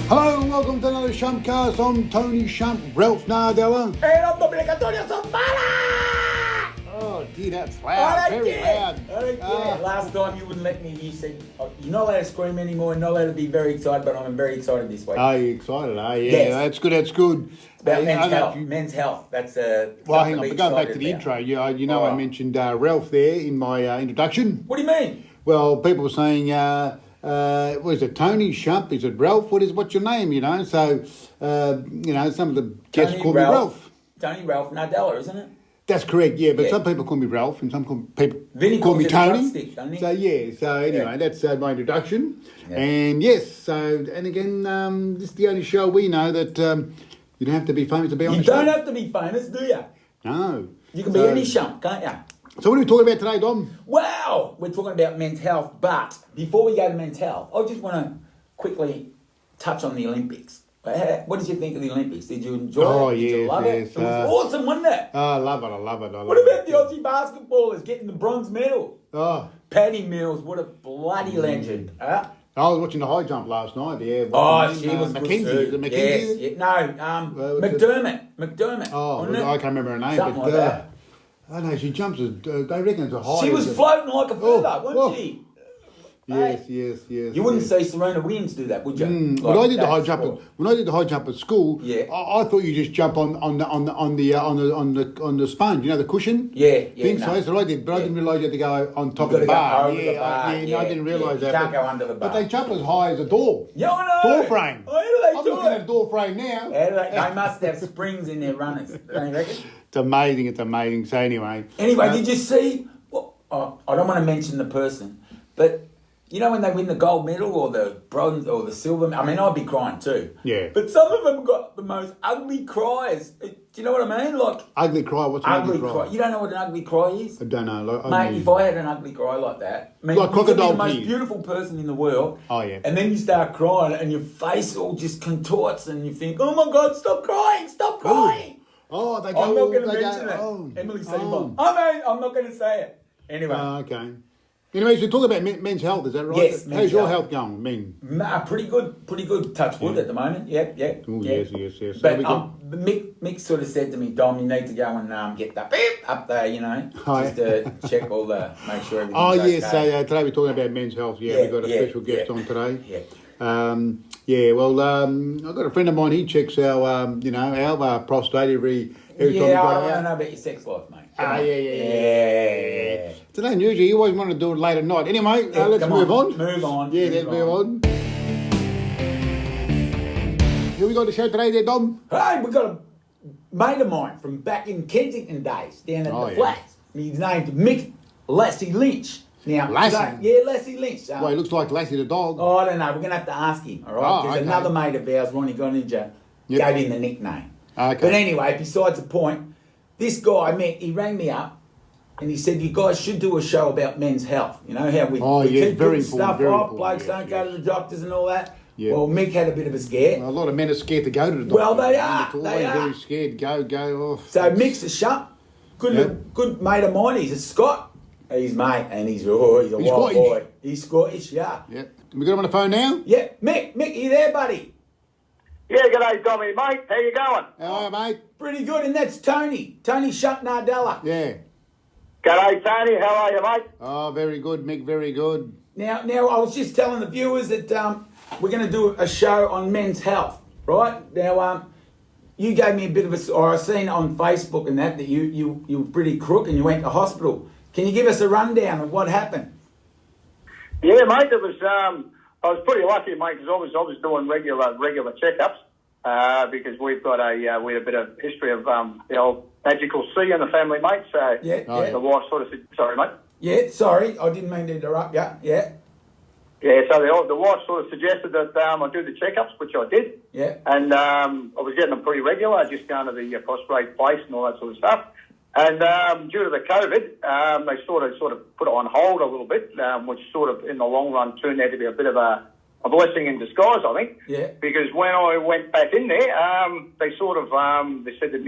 Hello and welcome to another SHUMPCAST. I'm Tony Shump, Ralph Nardella. And I'm Dominic Antonio Zampala! Oh dear, that's loud, very loud. I don't care. Last time you wouldn't let me, you said, you're not allowed to scream anymore, you're not allowed to be very excited, but I'm very excited this week. Are you excited, are you? Yes. Yeah, that's good. About men's health. That's well, hang on, we're going back to the intro. I mentioned Ralph there in my introduction. What do you mean? Well, people were saying, what is it, Tony Shump? Is it Ralph? What's your name, So, some of the guests call me Ralph. Tony Ralph Nardella, isn't it? That's correct, yeah. But some people call me Ralph, and some people call me Tony. Stick, doesn't he? So yeah. So anyway, that's my introduction. Yeah. And yes. So and again, this is the only show we know that you don't have to be famous to be on the show. You don't have to be famous, do you? No. You can be any Shump, can't you? So what are we talking about today, Dom? Well, we're talking about men's health. But before we go to men's health, I just want to quickly touch on the Olympics. What did you think of the Olympics? Did you enjoy it? Did you love it? It was awesome, wasn't it? Oh, I love it. What about the Aussie basketballers getting the bronze medal? Oh. Patty Mills, what a bloody legend. I was watching the high jump last night. Yeah. She was McKenzie. good too. McKenzie? Yes. No, McDermott. Oh, I can't remember her name. Something like that. I know, she jumps, they reckon it's a high. She was floating like a feather, wasn't she? Yes. You wouldn't see Serena Williams do that, would you? When I did the high jump at school, I thought you just jump on the sponge, the cushion. No. So that's what I did, but I didn't realise you had to go on top of the bar. I didn't realise that. You can't go under the bar. But they jump as high as a door. Yeah, I know. Door frame. How do they I'm do looking it? at a door frame now. They must have springs in their runners, don't you reckon? It's amazing. So anyway. Did you see? Well, I don't want to mention the person, but when they win the gold medal or the bronze or the silver, I'd be crying too. Yeah. But some of them got the most ugly cries. Do you know what I mean? Like ugly cry. What's an ugly cry? You don't know what an ugly cry is? I don't know. Mate, if I had an ugly cry like that, like crocodile you're the most beautiful person in the world. Oh yeah. And then you start crying, and your face all just contorts, and you think, "Oh my God, stop crying! Stop crying!" Oh, they go. I'm not going to mention it. Oh, Emily Seaborn. I'm not going to say it. Anyway. Okay. Anyway, so talk about men's health, is that right? Yes. How's your health going? Pretty good. Touch wood at the moment. Yeah. Ooh, yeah. Yes. But Mick sort of said to me, Dom, you need to go and get that beep up there, just to check all make sure everything's okay. So today we're talking about men's health. We've got a special guest on today. Yeah. I've got a friend of mine. He checks our prostate every time we go out. I don't know about your sex life, mate. Yeah. Today, usually you always want to do it late at night. Anyway, let's move on. Move on. Yeah, let's move on. Here we got the show today there, Dom. Hey, we've got a mate of mine from back in Kensington days, down at the flats. His name's Mick Lassie Lynch. Now, Lassie? Lassie Lynch. Well, he looks like Lassie the dog. Oh, I don't know. We're going to have to ask him, all right? There's another mate of ours, Ronnie Goninger, gave him the nickname. Okay. But anyway, besides the point, this guy, Mick, he rang me up and he said, you guys should do a show about men's health. You know, how we keep putting stuff off, blokes don't go to the doctors and all that. Yeah. Well, Mick had a bit of a scare. A lot of men are scared to go to the doctor. Well, they are. They're very scared. Go off. So Mick's a Shump. Good mate of mine. He's a Scot. He's mate, and he's a wild boy. He's Scottish, yeah. We got him on the phone now? Yeah. Mick, you there, buddy? Yeah, g'day, Dommy, mate. How you going? How are you, mate? Pretty good, and that's Tony Shump Nardella. Yeah. G'day, Tony. How are you, mate? Oh, very good, Mick, very good. Now, I was just telling the viewers that we're going to do a show on men's health, right? Now, you gave me a bit of I seen on Facebook and that you were pretty crook and you went to hospital. Can you give us a rundown of what happened? Yeah, mate. It was. I was pretty lucky, mate, because I was doing regular checkups because we've got we had a bit of history of the old magical C in the family, mate. So the wife sort of said, "Sorry, mate." Yeah, sorry, I didn't mean to interrupt you. Yeah. Yeah, so the wife sort of suggested that I do the checkups, which I did. Yeah. And I was getting them pretty regular, just going to the prostate place and all that sort of stuff. And due to the COVID, they sort of put it on hold a little bit, which sort of in the long run turned out to be a bit of a blessing in disguise, I think. Yeah. Because when I went back in there, they sort of they said that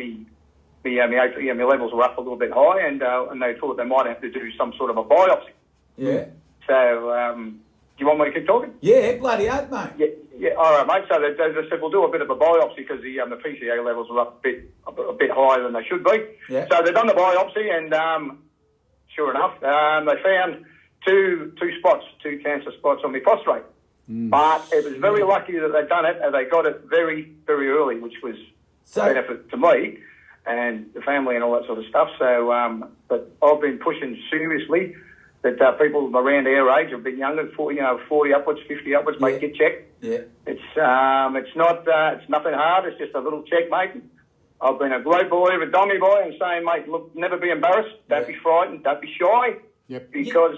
my levels were up a little bit high, and they thought they might have to do some sort of a biopsy. Yeah. So, do you want me to keep talking? Yeah, bloody oath, mate. Yeah, all right, mate. So they said we'll do a bit of a biopsy because the PCA levels are up a bit higher than they should be. Yeah. So they've done the biopsy, and sure enough, they found two cancer spots on my prostate. But it was very lucky that they'd done it, and they got it very, very early, which was a benefit to me and the family and all that sort of stuff. So, but I've been pushing seriously that people around our age, a bit younger, 40 upwards, 50 upwards, mate, get checked. Yeah. It's nothing hard. It's just a little check, mate. I've been a great boy, a dummy boy, and saying, mate, look, never be embarrassed. Don't be frightened. Don't be shy. Yep. Because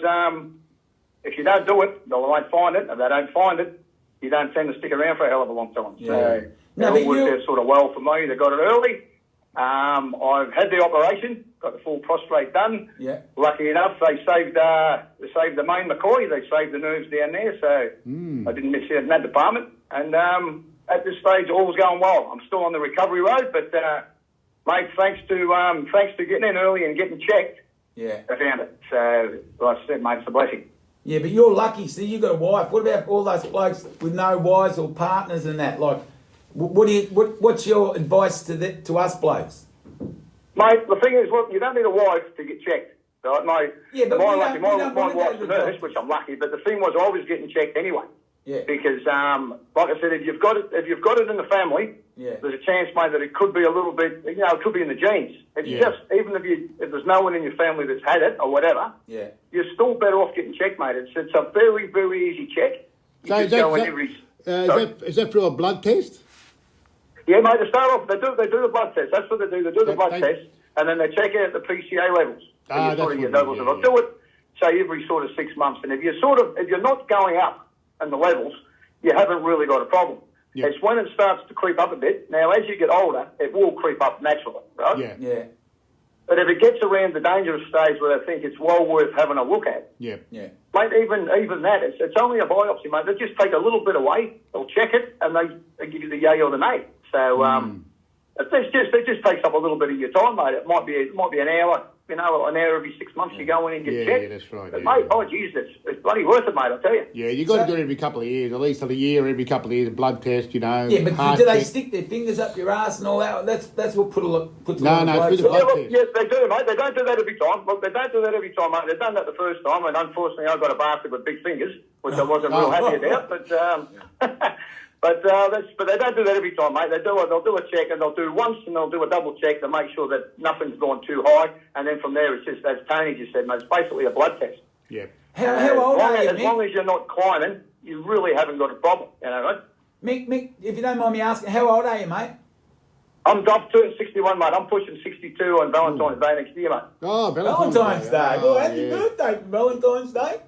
if you don't do it, they won't find it. If they don't find it, you don't tend to stick around for a hell of a long time. Yeah. So it all worked out sort of well for me. They got it early. I've had the operation, got the full prostate done. Yeah. Lucky enough, they saved the main McCoy. They saved the nerves down there, so I didn't miss out in that department. And at this stage, all's going well. I'm still on the recovery road, but mate, thanks to getting in early and getting checked, I found it. So, like I said, mate, it's a blessing. Yeah, but you're lucky. See, you got a wife. What about all those blokes with no wives or partners and that? Like, what's your advice to us blokes? Mate, the thing is, look, you don't need a wife to get checked. Right? My wife's a nurse, which I'm lucky. But the thing was, I was getting checked anyway. Yeah. Because, like I said, if you've got it in the family, there's a chance, mate, that it could be a little bit, it could be in the genes. It's just, even if there's no one in your family that's had it or whatever, you're still better off getting checked, mate. It's a very, very easy check. Is that through a blood test? Yeah, mate, to start off, they do the blood test. That's what they do. They do the blood test, and then they check out the PCA levels. And you sort of get levels, and they'll do it, say, every sort of 6 months. And if you're not going up in the levels, you haven't really got a problem. Yeah. It's when it starts to creep up a bit. Now, as you get older, it will creep up naturally, right? Yeah. But if it gets around the dangerous stage where they think it's well worth having a look at, yeah, mate, even that, it's only a biopsy, mate. They just take a little bit away, they'll check it, and they give you the yay or the nay. So it just takes up a little bit of your time, mate. It might be an hour, an hour every 6 months you go in and get checked. Yeah, that's right. But mate, it's bloody worth it, mate, I'll tell you. Yeah, you got to do it every couple of years, at least a year, every couple of years, a blood test, Yeah, but do they stick their fingers up your ass and all that? That's what puts a lot of through the blood test. Yes, they do, mate. They don't do that every time. Look, they don't do that every time, mate. They've done that the first time, and unfortunately I got a bastard with big fingers, which I wasn't real happy about, but... But they don't do that every time, mate. They'll do a check, and they'll do once, and they'll do a double check to make sure that nothing's gone too high, and then from there it's just, as Tony just said, mate, it's basically a blood test. Yeah. How old are you, Mick? As long as you're not climbing, you really haven't got a problem, right? Mick, if you don't mind me asking, how old are you, mate? I'm turning 61, mate. I'm pushing 62 on Valentine's Day next year, mate. Oh, Valentine's Day. Well, happy birthday for Valentine's Day.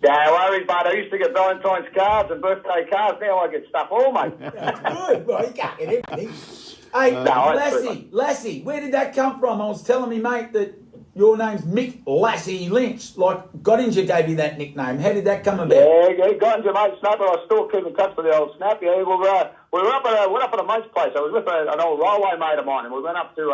No worries, mate. I used to get Valentine's cards and birthday cards. Now I get stuff all, mate. That's good. Well, you can't get everything. Hey, Lassie, where did that come from? I was telling me, mate, that your name's Mick Lassie Lynch. Like, Gottinger gave you that nickname. How did that come about? Yeah, Gottinger, mate, Snapper. I still keep in touch with the old Snap. Yeah, we were up at a mate's place. I was with an old railway mate of mine, and we went up to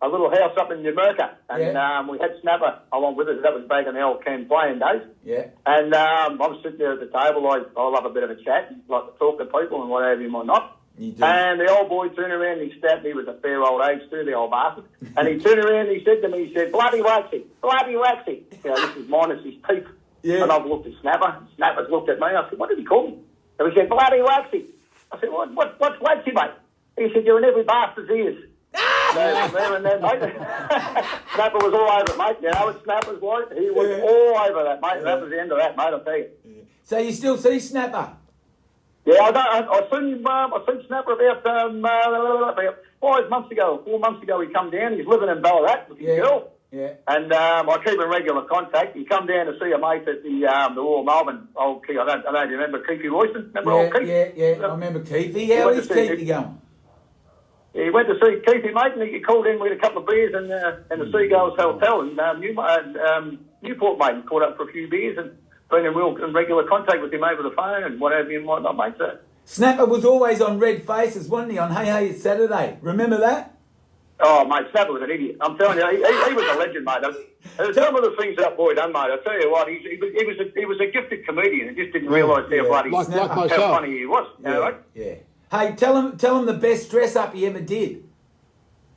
a little house up in Yamerka, and we had Snapper along with us. That was back in the old Ken playing days. Yeah. And I'm sitting there at the table. I love a bit of a chat, like to talk to people and whatever you might not. You do. And the old boy turned around and he stabbed me with a fair old age too, the old bastard. And he turned around and he said to me, he said, bloody waxy. This is minus his teeth. Yeah. And I've looked at Snapper. Snapper's looked at me. I said, what did he call me? And he said, bloody waxy. I said, what's waxy, mate? He said, you're in every bastard's ears. There and then, mate. Snapper was all over it, mate. You know what Snapper's like? He was all over that, mate. And that was the end of that, mate, I'll tell you. So you still see Snapper? Yeah, I seen Snapper about 4 months ago. He come down. He's living in Ballarat with his girl. Yeah. And I keep in regular contact. He come down to see a mate at the Royal Melbourne. Old Keith, I don't know if you remember Keithy Royston. Remember old Keith? Yeah. I remember Keithy. How is Keithy going? He went to see Keithy, mate, and he called in with a couple of beers in the Seagulls Hotel in Newport, mate, and caught up for a few beers and been in regular contact with him over the phone and whatever and whatnot, mate. So. Snapper was always on Red Faces, wasn't he, on Hey Hey It's Saturday? Remember that? Oh, mate, Snapper was an idiot. I'm telling you, he was a legend, mate. There's some of the things that boy done, mate. I tell you what, he was a gifted comedian. He just didn't realise how bloody like how myself. funny he was. You know, right? Yeah. Hey, tell him the best dress up he ever did.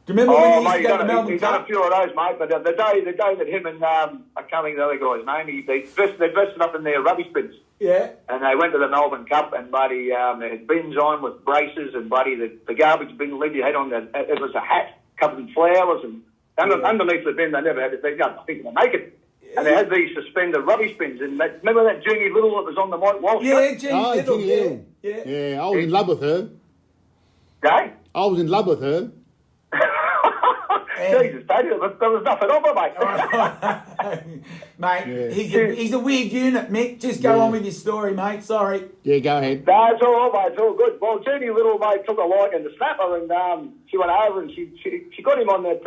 Do you remember when Oh, he used mate, to go to Melbourne he's done Cup? a few of those, mate. But the day that him and I can't think of the other guy's name, they dressed up in their rubbish bins. Yeah. And they went to the Melbourne Cup, and buddy, they had bins on with braces, and buddy, the garbage bin lid you had on, it was a hat covered in flowers, and underneath the bin they never had it. I think they were naked. And they had these suspended rubbish bins, and remember that Jeannie Little that was on the Mike Walsh? Yeah, Jeannie Little. Jeannie Little. Yeah. I was in love with her. Okay? I was in love with her. Jesus, Dave, there was nothing of her, mate. Mate, he's a weird unit, Mick. Just go on with your story, mate. Sorry. Yeah, go ahead. No, it's all right, mate. It's all good. Well, Jeannie Little, mate, took a liking to Snapper, and she went over and she got him on that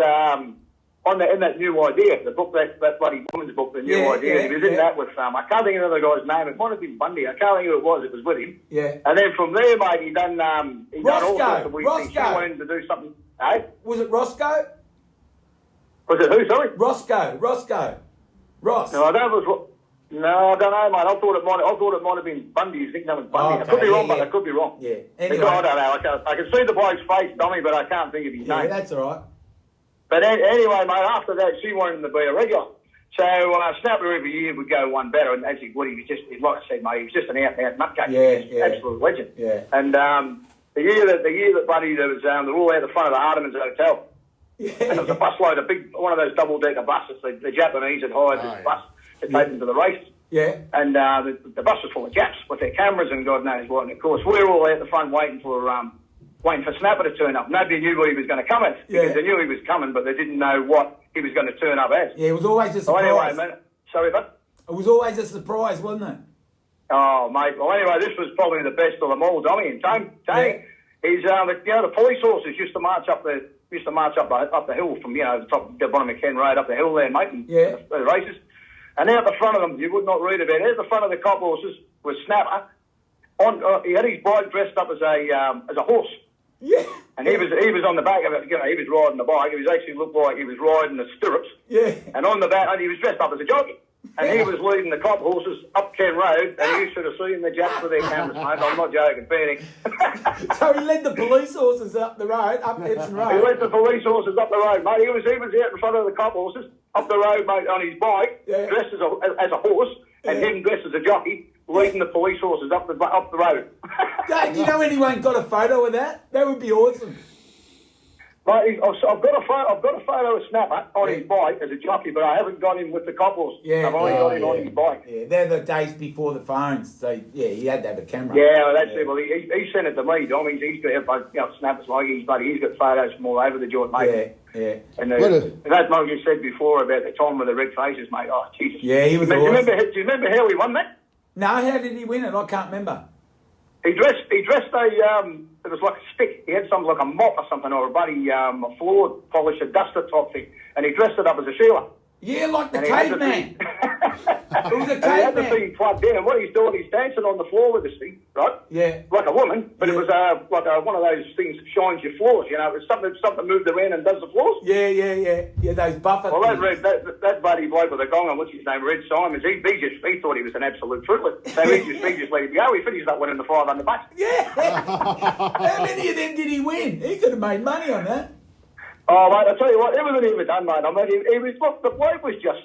in that new idea, the book, that bloody woman's book, the new idea. He was in that with I can't think of the guy's name. It might have been Bundy. I can't think who it was. It was with him. Yeah. And then from there, mate, he done all sorts of weird things. She Roscoe. wanted him to do something. Hey, Was it Roscoe? was it who? Sorry. Roscoe. Ross. No, I don't know, mate. I thought it might have been Bundy. His nickname was Bundy. Okay, I could be wrong, yeah. but I could be wrong. Yeah. Anyway. I don't know. I can see the bloke's face, dummy, but I can't think of his Yeah, name. that's all right. But anyway, mate, after that, she wanted him to be a regular. So Snapper every year would go one better, and as he would, he was just, like I said, mate, he was just an out-and-out nutcase. Yeah. Absolute legend. Yeah. And the year that Buddy, there was, they were all out the front of the Hardeman's Hotel. Yeah. And there was a busload, one of those double-decker buses. The Japanese had hired this bus to take them to the race. Yeah. And the bus was full of Japs with their cameras and God knows what. And of course, we were all out the front waiting for Snapper to turn up. Nobody knew what he was going to come as because they knew he was coming, but they didn't know what he was going to turn up as. Yeah, it was always a surprise. So anyway, man, sorry, but it was always a surprise, wasn't it? oh, mate. Well, anyway, this was probably the best of them all, Tommy. And Tony, he's the police horses used to march up the hill from the bottom of Ken Road up the hill there, mate. And the races. And out the front of them, you would not read about it. Out the front of the cop horses was Snapper. He had his bike dressed up as a horse. Yeah. And he was on the back of it. He was riding the bike. He was actually looked like he was riding the stirrups. Yeah. And on the back, and he was dressed up as a jockey. And he was leading the cop horses up Ken Road, and you should have seen the Japs with their cameras, mate. I'm not joking, Fanning. So he led the police horses up the road, up Epsom Road. He led the police horses up the road, mate. He was out in front of the cop horses up the road, mate, on his bike, dressed as a horse, and him dressed as a jockey, leading the police horses up the road. Do you know anyone got a photo of that? That would be awesome. Mate, I've got a photo of Snapper on his bike as a jockey, but I haven't got him with the cop horse. I've only got him on his bike. Yeah, they're the days before the phones, so he had to have a camera. Yeah, well, that's it. Well, he sent it to me, Dom. He's got Snappers like his buddy. He's got photos from all over the joint, mate. Yeah. And that's what you said before about the time with the red faces, mate. Oh, Jesus. Yeah, he was awesome. awesome. Do you remember how he won that? No, how did he win it? I can't remember. He dressed it was like a stick. He had something like a mop or something, or a floor polisher duster type thing, and he dressed it up as a Sheila. Yeah, like the caveman. It was a And he had the caveman. thing plugged in, and what he's doing, he's dancing on the floor with this thing, right? Yeah. Like a woman, but it was like one of those things that shines your floors, you know. It's something moved around and does the floors. Yeah, those buffer Well, things. that buddy bloke with the gong on, what's his name, Red Simons, he thought he was an absolute fruitless. So he just let him go. He finished up winning the 500 bucks. Yeah. How many of them did he win? He could have made money on that. Oh, mate, I tell you what, everything he ever done, mate. I mean, the bloke was just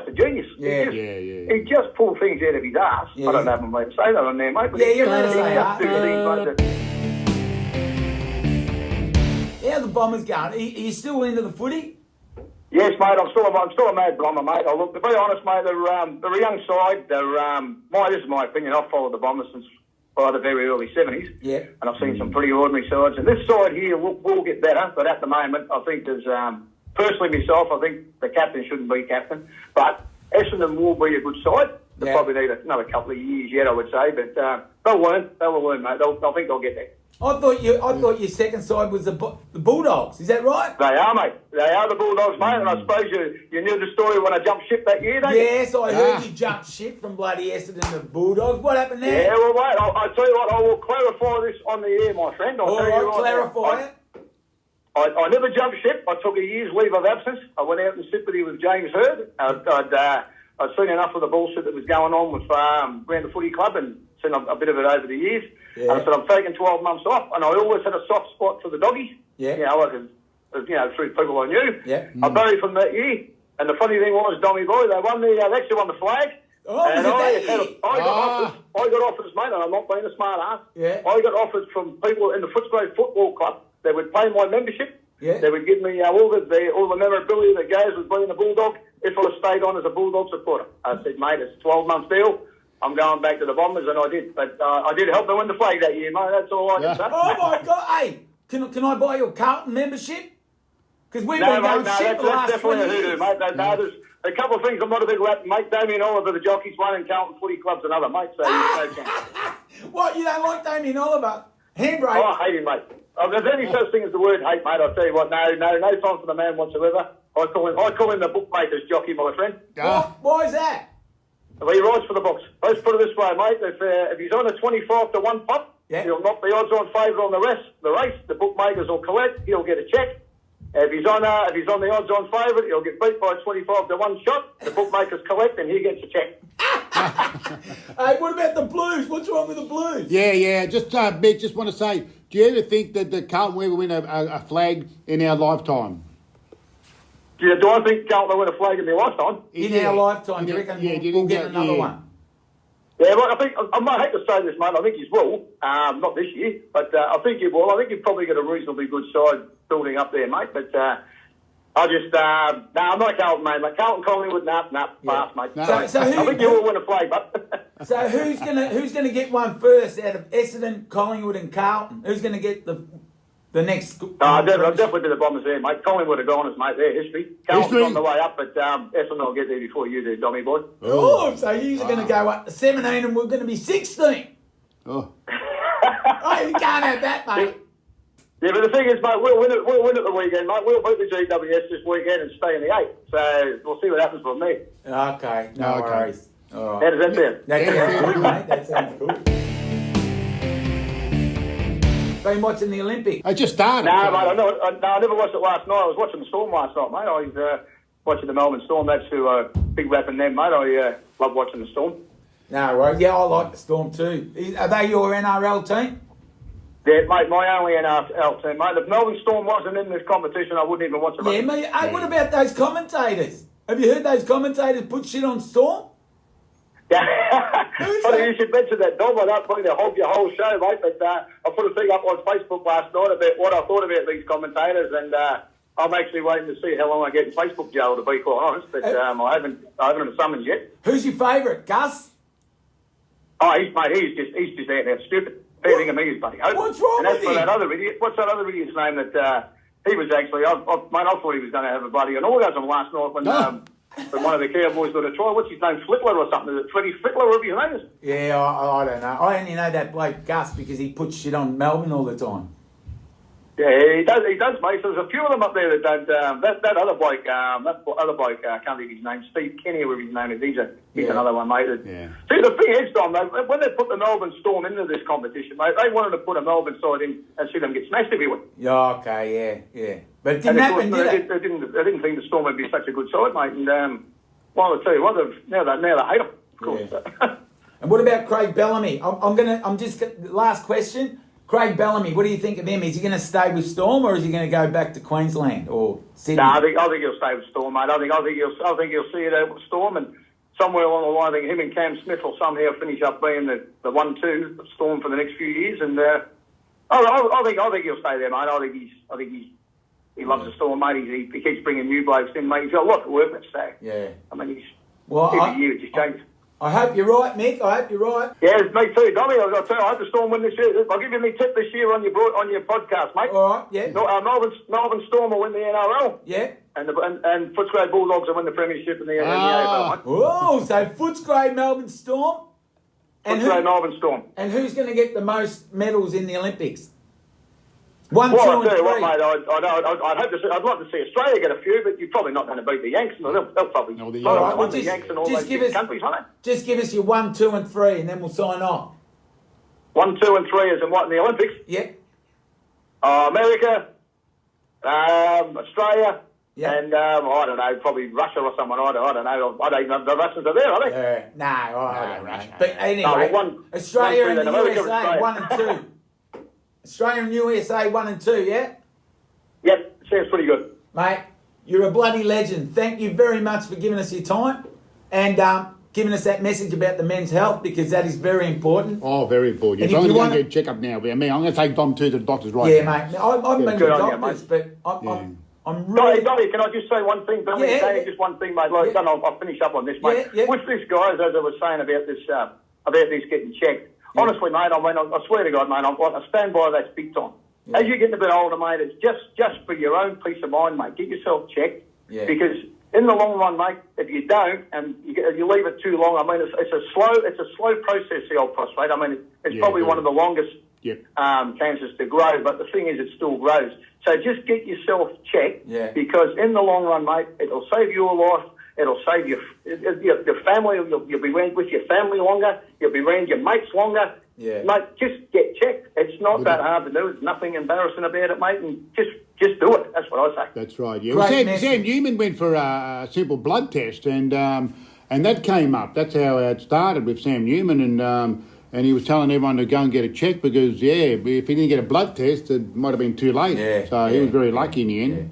a genius. Yeah. He just pulled things out of his ass. Yeah. I don't know if I'm allowed to say that on there, mate. But You're allowed to say just do things like that. How the Bombers going? Are you still into the footy? Yes, mate. I'm still a mad Bomber, mate. Look, to be honest, mate, they're a young side. This is my opinion. I've followed the Bombers since the very early 70s. Yeah. And I've seen some pretty ordinary sides. And this side here will get better, but at the moment, I think there's, personally myself, I think the captain shouldn't be captain. But Essendon will be a good side. They'll probably need another couple of years yet, I would say. But they'll learn, mate. I think they'll get there. I thought your second side was the Bulldogs. Is that right? They are, mate. They are the Bulldogs, mate. And I suppose you knew the story when I jumped ship that year, don't you? Yes, I heard you jumped ship from bloody Essendon to Bulldogs. What happened there? Yeah, well, mate, I'll tell you what, I will clarify this on the air, my friend. All right, clarify it. I never jumped ship. I took a year's leave of absence. I went out in sympathy with James Hird. I'd seen enough of the bullshit that was going on with around the footy club and seen a bit of it over the years. Yeah. And I said, I'm taking 12 months off. And I always had a soft spot for the doggies. Yeah. Through people I knew. Yeah. I buried from that year. And the funny thing was, Dommy boy, they actually won the flag. Oh, and I got offers, mate, and I'm not being a smart ass. Yeah. I got offers from people in the Footscray Football Club. They would pay my membership. Yeah. They would give me all the memorability that goes with being a Bulldog if I stayed on as a Bulldog supporter. I said, mate, it's a 12-month deal. I'm going back to the Bombers, and I did. But I did help them win the flag that year, mate. That's all I can say. Oh, my God. Hey, can I buy your Carlton membership? Because we've been going shit the last 20 years. Definitely a hoodoo, mate. There's a couple of things I'm not a big rap, mate. Damien Oliver, the jockey's one, and Carlton Footy Club's another, mate. So no chance. What, you don't like Damien Oliver? Handbrake? Oh, I hate him, mate. If there's any such thing as the word hate, mate, I'll tell you what, no time for the man whatsoever. I call him the bookmaker's jockey, my friend. Why is that? Well, he rides for the books. Let's put it this way, mate. If he's on a 25 to 1 pop, he'll knock the odds on favour on the race. The bookmakers will collect. He'll get a check. If he's on the odds on favourite, he'll get beat by a 25 to 1 shot. The bookmakers collect and he gets a check. Hey, what about the Blues? What's wrong with the Blues? Yeah. Just, Mick, just want to say, do you ever think that the Carlton will ever win a flag in our lifetime? Do I think Carlton will win a flag in their lifetime? In our lifetime, do you reckon we'll get another one? Yeah, well, I might hate to say this, mate. I think he will. Not this year, but I think he will. I think you've probably got a reasonably good side building up there, mate. But I'm not a Carlton, mate. Like Carlton, Collingwood, pass, mate. So I think you will win a flag, but. So who's gonna get one first out of Essendon, Collingwood, and Carlton? Who's gonna get the next? I'll definitely do the Bombers there, mate. Collingwood have gone as mate. Their history. Carlton's on the way up, but Essendon will get there before you do, Dommy boy. Oh, so you're going to go up to 17 and we're going to be 16. Oh, You can't have that, mate. Yeah, but the thing is, mate, we'll win at the weekend, mate. We'll beat the GWS this weekend and stay in the 8. So we'll see what happens from there. Okay, no worries. All right. How does that sound? That sounds good, mate. That sounds good. Been watching the Olympics? I just started. No, mate, I never watched it last night. I was watching the Storm last night, mate. I was watching the Melbourne Storm. That's who big rapping them, mate. I love watching the Storm. No worries. Yeah, I like the Storm too. Are they your NRL team? Yeah, mate, my only NRL team, mate. If Melbourne Storm wasn't in this competition, I wouldn't even watch it. Yeah, mate. Hey, what about those commentators? Have you heard those commentators put shit on Storm? Yeah, funny you should mention that, Dom. I don't mean to hog your whole show, mate, but I put a thing up on Facebook last night about what I thought about these commentators, and I'm actually waiting to see how long I get in Facebook jail, to be quite honest. But I haven't been summoned yet. Who's your favourite, Gus? Oh, he's out there stupid. Everything of me is bloody open. What's wrong and with for him? that other idiot, what's that other idiot's name that he was actually? I thought he was going to have a bloody an orgasm last night when one of the Cowboys got a try. What's his name? Flickler or something? Is it Freddie Flickler, whatever his name is? Yeah, I don't know. I only know that bloke Gus because he puts shit on Melbourne all the time. Yeah, he does, mate. So there's a few of them up there that don't. That other bloke, I can't think of his name. Steve Kenny, or whatever his name is. He's another one, mate. See, the thing is, Dom, when they put the Melbourne Storm into this competition, mate, they wanted to put a Melbourne side in and see them get smashed everywhere. Yeah, okay, yeah. But it didn't happen, did it? They didn't think the Storm would be such a good side, mate. And well, I'll tell you what, now they hate them, of course. Yeah. And what about Craig Bellamy? Last question. Craig Bellamy, what do you think of him? Is he going to stay with Storm or is he going to go back to Queensland or Sydney? No, I think he'll stay with Storm, mate. I think he'll see it out with Storm, and somewhere along the line, I think him and Cam Smith will somehow finish up being the 1-2 of Storm for the next few years. And I think he'll stay there, mate. I think he loves the Storm, mate. He keeps bringing new blokes in, mate. He's got a lot to work with, so. Yeah. I mean, every year it just changes. I hope you're right, Mick. I hope you're right. Yeah, me too, Dommy. I'll tell you, I hope the Storm win this year. I'll give you my tip this year on your podcast, mate. All right, yeah. Melbourne Storm will win the NRL. Yeah. And Footscray Bulldogs will win the premiership in the AFL, mate. Oh, so Footscray Melbourne Storm. Footscray Melbourne Storm. And who's going to get the most medals in the Olympics? Well, I'll tell you 3. what, mate. I'd love to see Australia get a few, but you're probably not going to beat the Yanks. They'll probably the the Yanks and all those countries, won't they? Just give us your 1, 2, and 3, and then we'll sign off. 1, 2, and 3 is in what in the Olympics? Yeah. America, Australia. Yeah. And I don't know, probably Russia or someone. I don't know. I don't even know if the Russians are there, are they? No, I don't know. Russia. But anyway, No, Australia and the America, USA, Australia. 1 and 2. Australia and USA, 1 and 2, yeah? Yep, sounds pretty good. Mate, you're a bloody legend. Thank you very much for giving us your time and giving us that message about the men's health, because that is very important. Oh, very important. And Yes, if I'm you going to wanna- get a check-up now. I mean, I'm going to take Dom to the doctors right Yeah, now. mate. I've been to Good on you, doctors, mate. but I'm really... Dolly, can I just say one thing? Don't Yeah, say yeah. just one thing, mate. Like, Yeah. I'll finish up on this, mate. Yeah, yeah. With this, guys, as I was saying about this getting checked. Yeah. Honestly, mate, I mean, I swear to God, mate, I stand by that big time. Yeah. As you're getting a bit older, mate, it's just for your own peace of mind, mate. Get yourself checked. Yeah. Because in the long run, mate, if you don't and you leave it too long, I mean, it's a slow process, the old prostate. I mean, it's Yeah, probably yeah. one of the longest Yep. cancers to grow, but the thing is, it still grows. So just get yourself checked, Yeah. because in the long run, mate, it'll save your life. It'll save your family. You'll be around with your family longer. You'll be around your mates longer. Yeah. Mate, just get checked. It's not that hard to do. There's nothing embarrassing about it, mate, and just do it. That's what I say. That's right. Yeah. Great Well, message. Sam Newman went for a simple blood test, and that came up. That's how it started with Sam Newman, and he was telling everyone to go and get a check because, if he didn't get a blood test, it might have been too late. Yeah, So he yeah, was very lucky in the end. Yeah.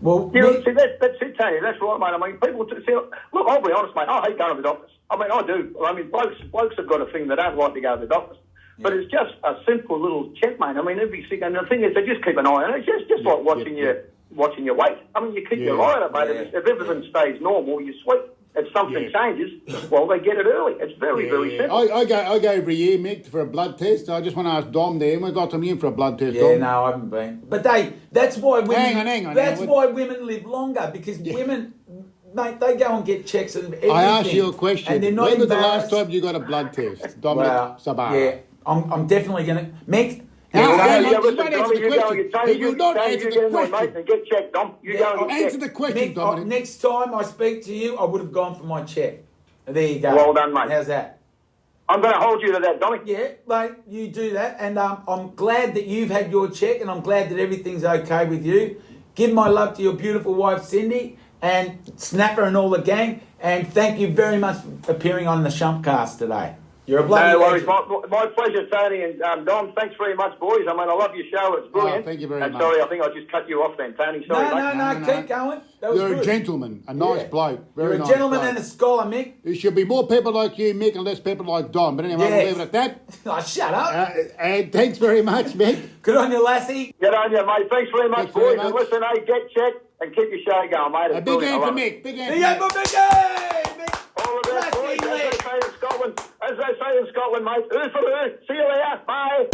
Well, You know, Mick- see, that's it, Tony. That's right, mate. I mean, people see, look, I'll be honest, mate. I hate going to the doctors. I mean, I do. I mean, blokes have got a thing they don't like to go to the doctors. But it's just a simple little check, mate. I mean, every sick, and the thing is, they just keep an eye on it. It's just like watching your weight. I mean, you keep your eye on it, mate. Yeah. If everything stays normal, you're sweet. If something changes, well, they get it early. It's very simple. I go every year, Mick, for a blood test. I just want to ask Dom there. We got him in for a blood test. Yeah, Dom. no, I haven't been. But that's why women. Hang on. That's why women live longer, because women, mate, they go and get checks and everything. I asked you a question. And they're not when was the embarrassed. last time you got a blood test? Dominic Well, Sabah. yeah, I'm definitely gonna. Mick. No, yeah, hang on. Yeah, You listen, won't answer Tommy, the you go question. and get He will not answer the get in there, question. mate, and get checked, Dom. You go and get Answer checked. the question, Mick, Dominic. next time I speak to you, I would have gone for my check. There you go. Well done, mate. How's that? I'm going to hold you to that, Dominic. Yeah, mate, you do that. And I'm glad that you've had your check, and I'm glad that everything's okay with you. Give my love to your beautiful wife, Cindy, and Snapper and all the gang. And thank you very much for appearing on the Shumpcast today. You're a bloody No worries. legend. My pleasure, Tony and Dom. Thanks very much, boys. I mean, I love your show. It's brilliant. thank you very and much. Sorry, I think I just cut you off then, Tony. Sorry, mate. No, No. keep going. That was You're good. a gentleman, a nice Yeah. bloke. Very You're a nice gentleman bloke. and a scholar, Mick. There should be more people like you, Mick, and less people like Dom. But anyway, Yes. we'll leave it at that. Oh, shut up. And thanks very much, Mick. Good on you, Lassie. Get on you, mate. Thanks very much, Thanks very boys. And much. listen, hey, get checked and keep your show going, mate. It's A big brilliant. hand I for love it. Mick. Big hand Big for up Mick. for Mick. All the best, boys. Lassie, As they say in Scotland, mate. Who for who? See you later. Bye.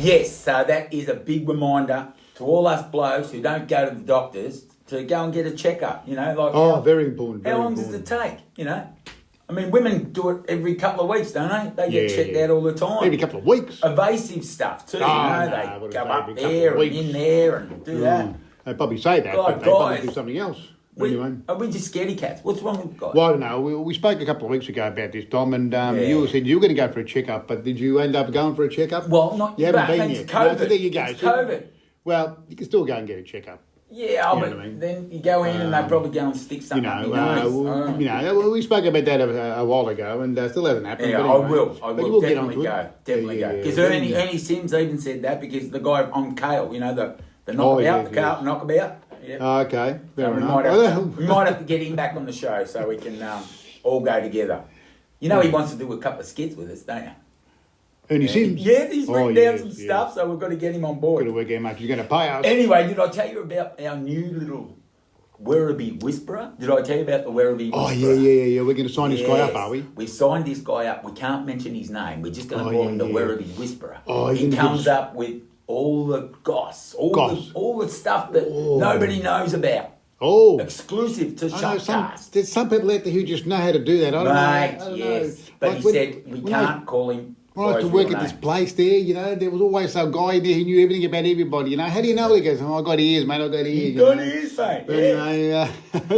Yes, so that is a big reminder to all us blokes who don't go to the doctors to go and get a checkup. You know, like Oh, very important. how Very long important. does it take? You know, I mean, women do it every couple of weeks, don't they? They get checked out all the time. Every couple of weeks. Evasive stuff too. Oh, you no, know, I they wouldn't go say up every couple there of and weeks. in there and do that. They probably say that, God, but they probably guys. do something else. We, Anyway. are we just scaredy cats? What's wrong with guys? Well, I don't know. We spoke a couple of weeks ago about this, Dom, and Yeah. you said you were going to go for a checkup, but did you end up going for a checkup? Well, not You haven't but been it's yet. COVID. No, so there you go. It's So- COVID. Well, you can still go and get a checkup. Yeah, You know but what I mean? then you go in and they probably go and stick You something know, up your nose. Oh. we spoke about that a while ago, and still hasn't happened. Yeah, but I anyway. will. I But will you get definitely onto it. go. Definitely Yeah, go. yeah, Because yeah. Ernie Sims even said that because the guy on Kale, you know, the knockabout, Oh, yes, the Carlton knockabout. Yeah. Oh, okay, So fair we enough. might have to get him back on the show so we can all go together. You know, he wants to do a couple of skits with us, don't you? Ernie Sims. Yes, he's written Oh, down yes, some yes. stuff, so we've got to get him on Got to board. work out how much he's going to pay us. Anyway, did I tell you about our new little Werribee Whisperer? Did I tell you about the Werribee Oh, Whisperer? yeah. We're going to sign this guy up, Yes. are we? We've signed this guy up. We can't mention his name. We're just going to Oh, call yeah, him the yeah. Werribee Whisperer. Oh, he's he gonna comes give us- up with all the goss, all the stuff that Oh. nobody knows about. Oh. Exclusive to I know Shumpcast. there's some people out there who just know how to do that. I don't know. I Right, don't yes. know. But Like he when- said we when can't call him. When I by used his to work real at this name. place there, you know, there was always some guy there who knew everything about everybody, you know. How do you know? He goes, I got ears, mate, I got ears. You you got know. his, mate. But Yeah. anyway,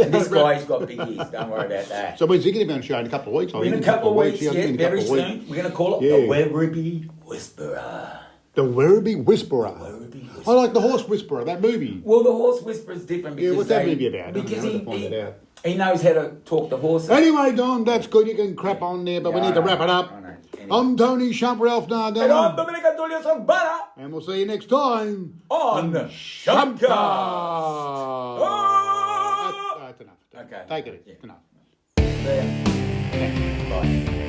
And this guy's got big ears. Don't worry about that. So when's he going to be on the show? In a couple of weeks? I In think, a couple of weeks, I think yeah, in a very couple of soon. weeks. We're going to call it Yeah. the Werribee Whisperer. The Werribee Whisperer. Werribee I like the Horse Whisperer, that movie. Well, the Horse Whisperer is different because What's that movie about? Because I find it out. he knows how to talk to horses. Anyway, Don, that's good. You can crap on there, but we need to wrap it up. I know. Anyway. I'm Tony Shump, Ralph Nardone. And I'm Dominic Julius Butter And we'll see you next time on SHUMPCAST. Oh! That's enough. Okay. Take it. Yeah. Enough. There. Bye.